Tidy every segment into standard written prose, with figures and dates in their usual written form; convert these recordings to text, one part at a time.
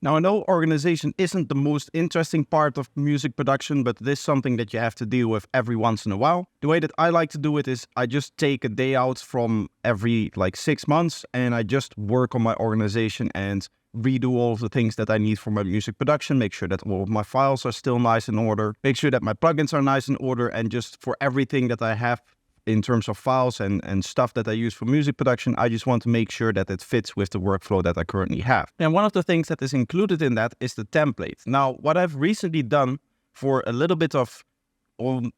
Now, I know organization isn't the most interesting part of music production, but it is something that you have to deal with every once in a while. The way that I like to do it is I just take a day out from every 6 months and I just work on my organization and redo all of the things that I need for my music production, make sure that all of my files are still nice in order, make sure that my plugins are nice in order, and just for everything that I have in terms of files and stuff that I use for music production, I just want to make sure that it fits with the workflow that I currently have. And one of the things that is included in that is the template. Now, what I've recently done for a little bit of,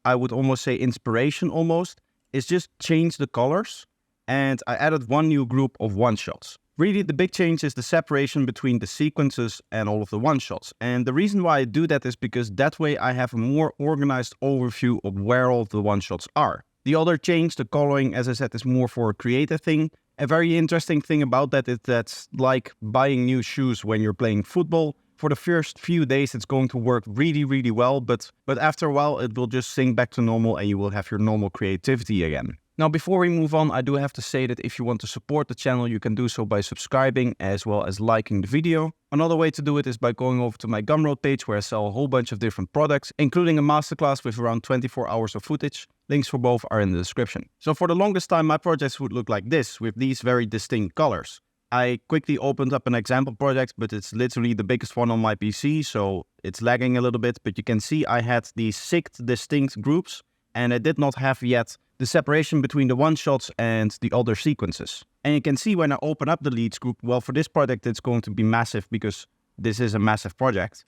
I would almost say inspiration almost, is just change the colors, and I added one new group of one-shots. Really, the big change is the separation between the sequences and all of the one-shots. And the reason why I do that is because that way I have a more organized overview of where all of the one-shots are. The other change, the coloring, as I said, is more for a creative thing. A very interesting thing about that is that's like buying new shoes when you're playing football. For the first few days, it's going to work really, really well, but after a while, it will just sink back to normal and you will have your normal creativity again. Now, before we move on, I do have to say that if you want to support the channel, you can do so by subscribing as well as liking the video. Another way to do it is by going over to my Gumroad page where I sell a whole bunch of different products, including a masterclass with around 24 hours of footage. Links for both are in the description. So for the longest time, my projects would look like this, with these very distinct colors. I quickly opened up an example project, but it's literally the biggest one on my PC, so it's lagging a little bit. But you can see I had these 6 distinct groups, and I did not have yet the separation between the one-shots and the other sequences. And you can see when I open up the leads group, well, for this project, it's going to be massive because this is a massive project.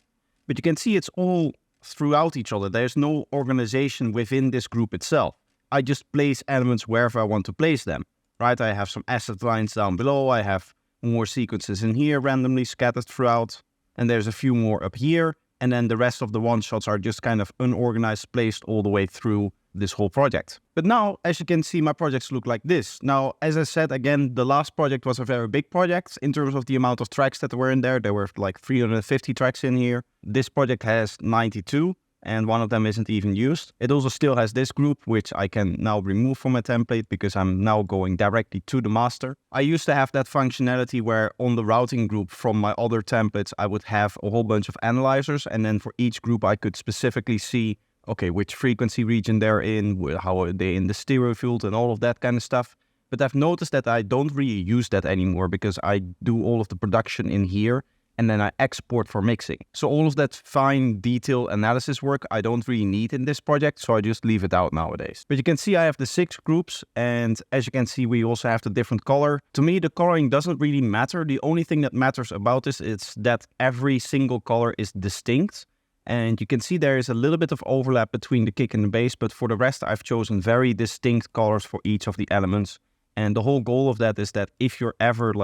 But you can see it's all throughout each other. There's no organization within this group itself. I just place elements wherever I want to place them, right? I have some asset lines down below. I have more sequences in here randomly scattered throughout. And there's a few more up here. And then the rest of the one-shots are just kind of unorganized, placed all the way through this whole project. But now, as you can see, my projects look like this. Now, as I said, again, the last project was a very big project in terms of the amount of tracks that were in there. There were like 350 tracks in here. This project has 92, and one of them isn't even used. It also still has this group, which I can now remove from my template because I'm now going directly to the master. I used to have that functionality where on the routing group from my other templates, I would have a whole bunch of analyzers, and then for each group, I could specifically see, okay, which frequency region they're in, how are they in the stereo field and all of that kind of stuff. But I've noticed that I don't really use that anymore because I do all of the production in here and then I export for mixing. So all of that fine detail analysis work I don't really need in this project, so I just leave it out nowadays. But you can see I have the 6 groups, and as you can see, we also have the different color. To me, the coloring doesn't really matter. The only thing that matters about this is that every single color is distinct. And you can see there is a little bit of overlap between the kick and the bass, but for the rest, I've chosen very distinct colors for each of the elements. And the whole goal of that is that if you're ever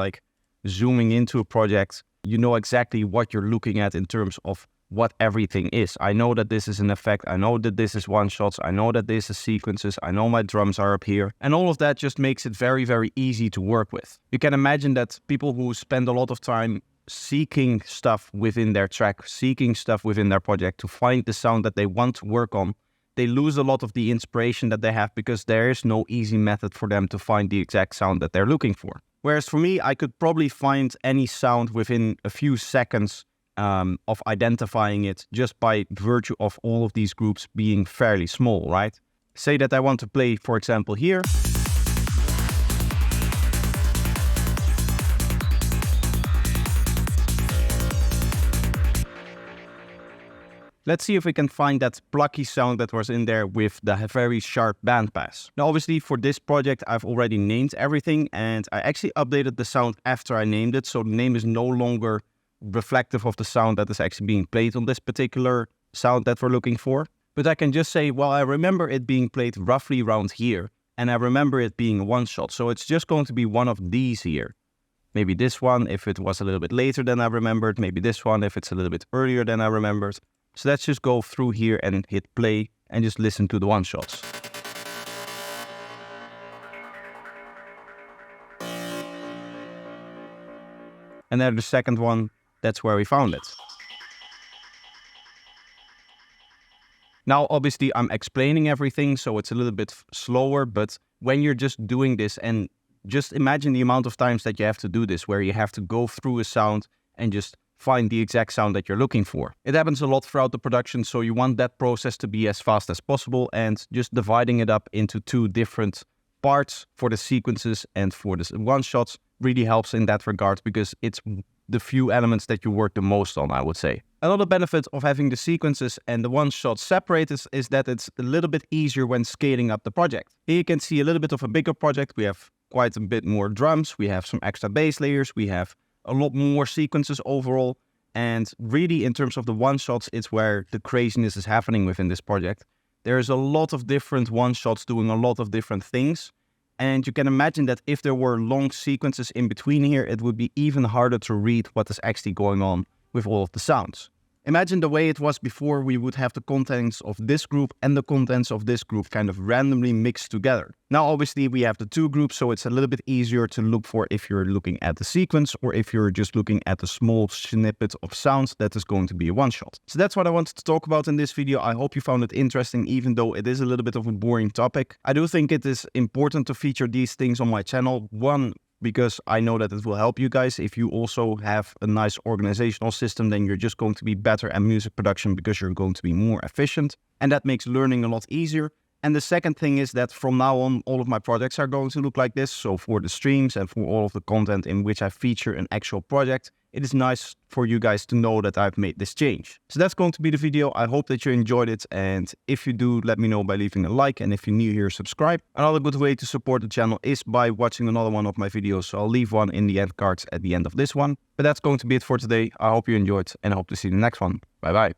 zooming into a project, you know exactly what you're looking at in terms of what everything is. I know that this is an effect. I know that this is one-shots. I know that this is sequences. I know my drums are up here. And all of that just makes it very, very easy to work with. You can imagine that people who spend a lot of time seeking stuff within their track, seeking stuff within their project to find the sound that they want to work on, they lose a lot of the inspiration that they have because there is no easy method for them to find the exact sound that they're looking for. Whereas for me, I could probably find any sound within a few seconds of identifying it just by virtue of all of these groups being fairly small, right? Say that I want to play, for example, here. Let's see if we can find that plucky sound that was in there with the very sharp bandpass. Now, obviously, for this project, I've already named everything, and I actually updated the sound after I named it, so the name is no longer reflective of the sound that is actually being played on this particular sound that we're looking for. But I can just say, well, I remember it being played roughly around here, and I remember it being a one-shot, so it's just going to be one of these here. Maybe this one, if it was a little bit later than I remembered. Maybe this one, if it's a little bit earlier than I remembered. So let's just go through here and hit play and just listen to the one-shots. And then the second one, that's where we found it. Now, obviously, I'm explaining everything, so it's a little bit slower, but when you're just doing this, and just imagine the amount of times that you have to do this, where you have to go through a sound and just find the exact sound that you're looking for. It happens a lot throughout the production, so you want that process to be as fast as possible, and just dividing it up into 2 different parts for the sequences and for the one-shots really helps in that regard, because it's the few elements that you work the most on, I would say. Another benefit of having the sequences and the one-shot separated is that it's a little bit easier when scaling up the project. Here you can see a little bit of a bigger project. We have quite a bit more drums, we have some extra bass layers, we have a lot more sequences overall, and really in terms of the one-shots, it's where the craziness is happening within this project. There's a lot of different one-shots doing a lot of different things, and you can imagine that if there were long sequences in between here, it would be even harder to read what is actually going on with all of the sounds. Imagine the way it was before. We would have the contents of this group and the contents of this group kind of randomly mixed together. Now obviously we have the 2 groups, so it's a little bit easier to look for if you're looking at the sequence or if you're just looking at a small snippet of sounds that is going to be a one-shot. So that's what I wanted to talk about in this video. I hope you found it interesting, even though it is a little bit of a boring topic. I do think it is important to feature these things on my channel. One, because I know that it will help you guys. If you also have a nice organizational system, then you're just going to be better at music production because you're going to be more efficient. And that makes learning a lot easier. And the second thing is that from now on, all of my projects are going to look like this. So for the streams and for all of the content in which I feature an actual project, it is nice for you guys to know that I've made this change. So that's going to be the video. I hope that you enjoyed it. And if you do, let me know by leaving a like. And if you're new here, subscribe. Another good way to support the channel is by watching another one of my videos. So I'll leave one in the end cards at the end of this one. But that's going to be it for today. I hope you enjoyed and I hope to see you in the next one. Bye bye.